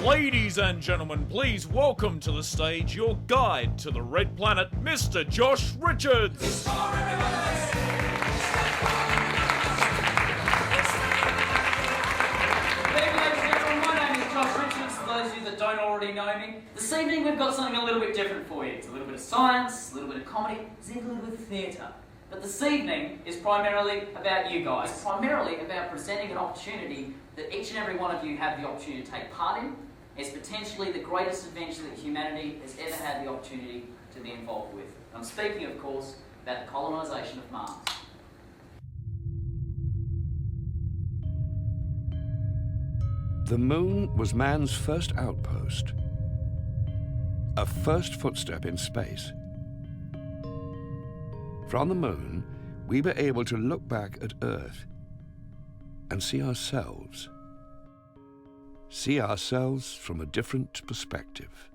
Ladies and gentlemen, please welcome to the stage your guide to the Red Planet, Mr. Josh Richards. Good evening, ladies and gentlemen. My name is Josh Richards. For those of you that don't already know me, this evening we've got something a little bit different for you. It's a little bit of science, a little bit of comedy, it's even a little bit of theatre. But this evening is primarily about you guys. It's primarily about presenting an opportunity that each and every one of you have the opportunity to take part in. It's potentially the greatest adventure that humanity has ever had the opportunity to be involved with. I'm speaking, of course, about the colonisation of Mars. The moon was man's first outpost, a first footstep in space. From the moon, we were able to look back at Earth and see ourselves from a different perspective,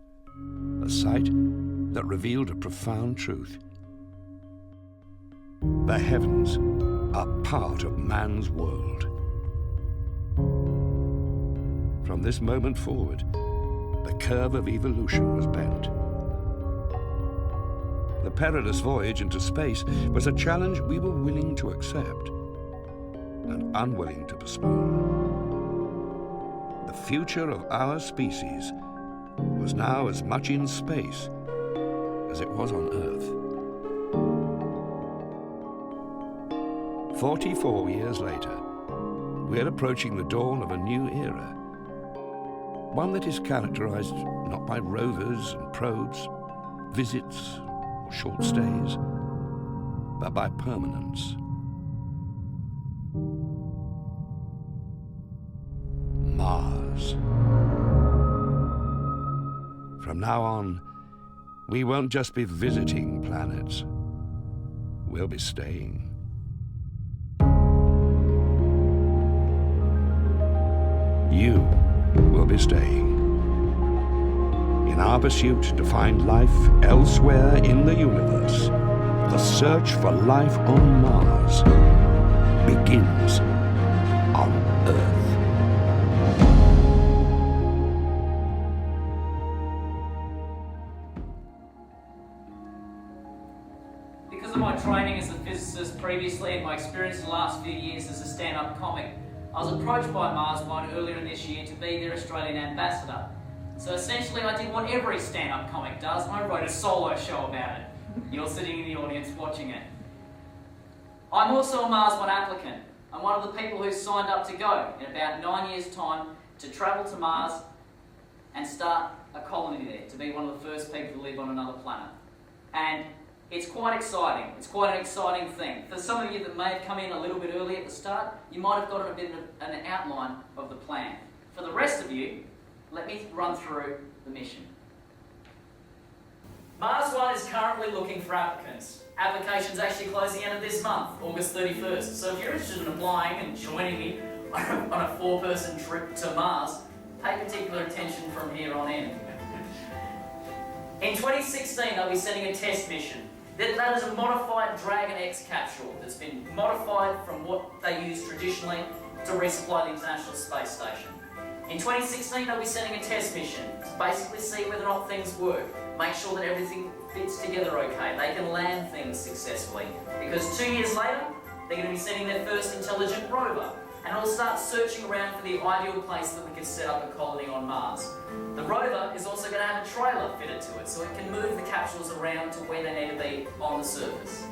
a sight that revealed a profound truth. The heavens are part of man's world. From this moment forward, the curve of evolution was bent. The perilous voyage into space was a challenge we were willing to accept and unwilling to postpone. The future of our species was now as much in space as it was on Earth. 44 years later, we're approaching the dawn of a new era. One that is characterized not by rovers and probes, visits or short stays, but by permanence. Mars. From now on, we won't just be visiting planets, we'll be staying. You will be staying. In our pursuit to find life elsewhere in the universe, the search for life on Mars begins on Earth. Because of my training as a physicist previously and my experience in the last few years as a stand-up comic, I was approached by Marsmine earlier in this year to be their Australian ambassador. So essentially I did what every stand-up comic does, and I wrote a solo show about it. You're sitting in the audience watching it. I'm also a Marsmine applicant. I'm one of the people who signed up to go in about 9 years' time to travel to Mars and start a colony there, to be one of the first people to live on another planet. And it's quite exciting. It's quite an exciting thing. For some of you that may have come in a little bit early at the start, you might have gotten a bit of an outline of the plan. For the rest of you, let me run through the mission. Mars One is currently looking for applicants. Applications actually close the end of this month, August 31st. So if you're interested in applying and joining me on a 4-person trip to Mars, pay particular attention from here on in. In 2016, they'll be sending a test mission. That is a modified Dragon X capsule that's been modified from what they use traditionally to resupply the International Space Station. In 2016, they'll be sending a test mission to basically see whether or not things work, make sure that everything fits together okay, they can land things successfully. Because 2 years later, they're going to be sending their first intelligent rover, and it'll start searching around for the ideal place that we can set up a colony on Mars. The rover is also going to have a trailer fitted to it, so it can move the capsules around to where they need to be on the surface.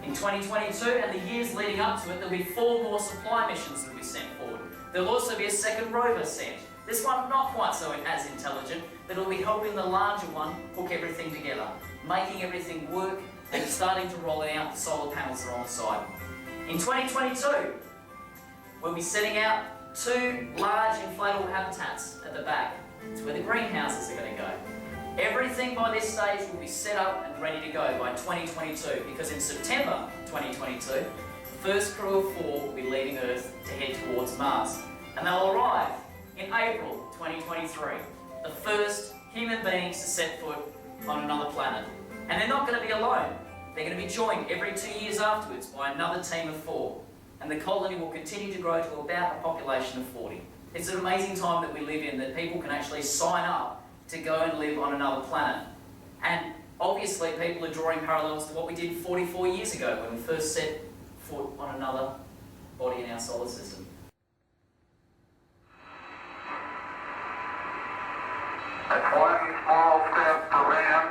In 2022 and the years leading up to it, there'll be 4 more supply missions that will be sent forward. There'll also be a second rover sent. This one not quite so as intelligent, but it'll be helping the larger one hook everything together, making everything work and starting to roll out the solar panels that are on the side. In 2022, we'll be setting out 2 large inflatable habitats at the back. It's where the greenhouses are going to go. Everything by this stage will be set up and ready to go by 2022, because in September 2022, the first crew of 4 will be leaving Earth to head towards Mars. And they'll arrive in April 2023, the first human beings to set foot on another planet. And they're not going to be alone. They're going to be joined every 2 years afterwards by another team of 4. And the colony will continue to grow to about a population of 40. It's an amazing time that we live in, that people can actually sign up to go and live on another planet. And obviously people are drawing parallels to what we did 44 years ago when we first set foot on another body in our solar system. That's one small step for man,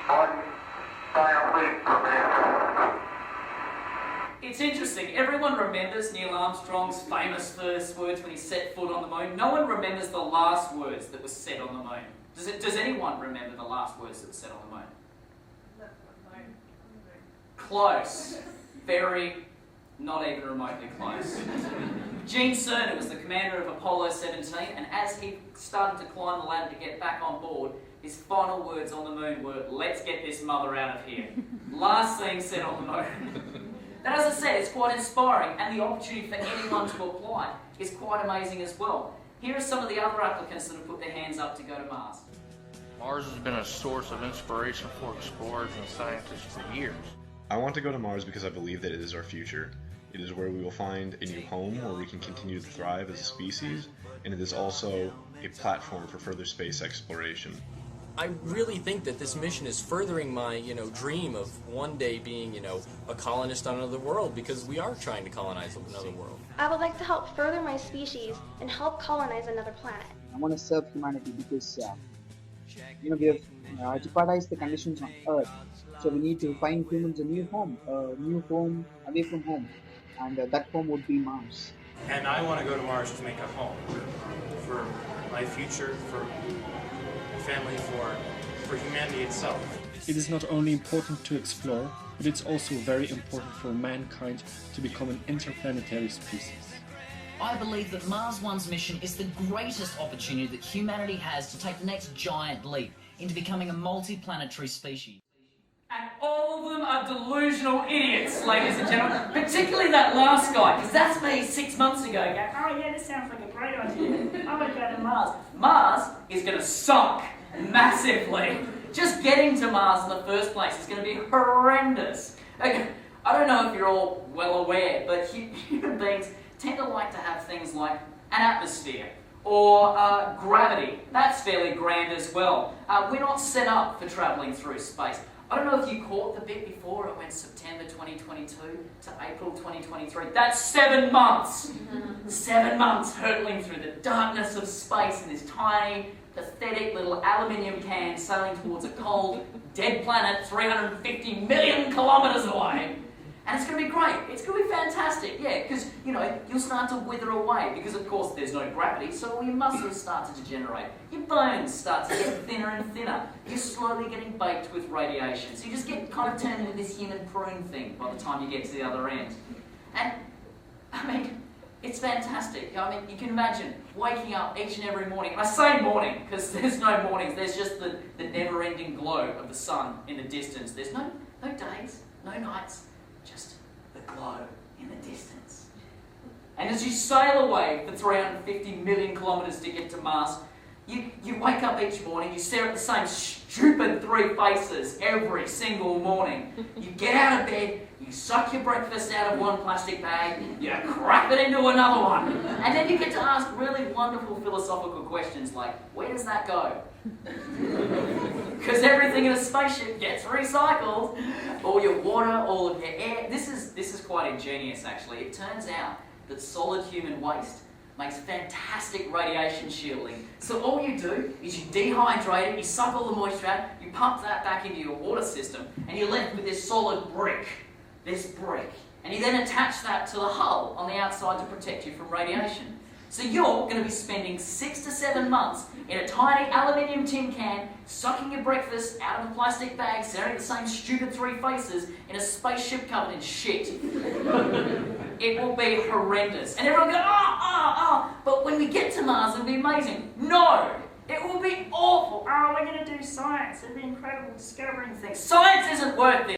one giant leap for mankind. It's interesting, everyone remembers Neil Armstrong's famous first words when he set foot on the moon. No one remembers the last words that were said on the moon. Does anyone remember the last words that were said on the moon? Close. Very, not even remotely close. Gene Cernan was the commander of Apollo 17, and as he started to climb the ladder to get back on board, his final words on the moon were, "Let's get this mother out of here." Last thing said on the moon. And as I said, it's quite inspiring, and the opportunity for anyone to apply is quite amazing as well. Here are some of the other applicants that have put their hands up to go to Mars. Mars has been a source of inspiration for explorers and scientists for years. I want to go to Mars because I believe that it is our future. It is where we will find a new home where we can continue to thrive as a species, and it is also a platform for further space exploration. I really think that this mission is furthering my, dream of one day being, a colonist on another world, because we are trying to colonize another world. I would like to help further my species and help colonize another planet. I want to serve humanity because, we have jeopardized the conditions on Earth. So we need to find humans a new home away from home, and that home would be Mars. And I want to go to Mars to make a home for my future, for family, for humanity itself. It is not only important to explore, but it's also very important for mankind to become an interplanetary species. I believe that Mars One's mission is the greatest opportunity that humanity has to take the next giant leap into becoming a multi-planetary species. And all of them are delusional idiots, ladies and gentlemen. Particularly that last guy, because that's me 6 months ago going, "Oh yeah, this sounds like a great idea. I want to go to Mars." Mars is going to suck massively. Just getting to Mars in the first place is going to be horrendous. Okay, I don't know if you're all well aware, but human beings tend to like to have things like an atmosphere or gravity. That's fairly grand as well. We're not set up for travelling through space. I don't know if you caught the bit before it went September 2022 to April 2023. That's 7 months! 7 months hurtling through the darkness of space in this tiny, pathetic little aluminium can sailing towards a cold, dead planet 350 million kilometres away. And it's going to be great. It's going to be fantastic, yeah, because, you'll start to wither away because, of course, there's no gravity, so all your muscles start to degenerate. Your bones start to get thinner and thinner. You're slowly getting baked with radiation. So you just get kind of turned into this human prune thing by the time you get to the other end. And, it's fantastic. You can imagine waking up each and every morning. And I say morning because there's no mornings. There's just the never-ending glow of the sun in the distance. There's no days, no nights. Just the glow in the distance. And as you sail away for 350 million kilometres to get to Mars, you wake up each morning, you stare at the same stupid 3 faces every single morning. You get out of bed, you suck your breakfast out of one plastic bag, you crap it into another one. And then you get to ask really wonderful philosophical questions like, where does that go? Because everything in a spaceship gets recycled. All your water, all of your air. This is quite ingenious actually. It turns out that solid human waste makes fantastic radiation shielding. So all you do is you dehydrate it, you suck all the moisture out, you pump that back into your water system, and you're left with this solid brick. This brick. And you then attach that to the hull on the outside to protect you from radiation. So you're going to be spending 6 to 7 months in a tiny aluminium tin can, sucking your breakfast out of a plastic bag, staring at the same stupid 3 faces in a spaceship covered in shit. It will be horrendous. And everyone will go, but when we get to Mars, it'll be amazing. No! It will be awful. Oh, we're going to do science. It'll be incredible discovering things. Science isn't worth it.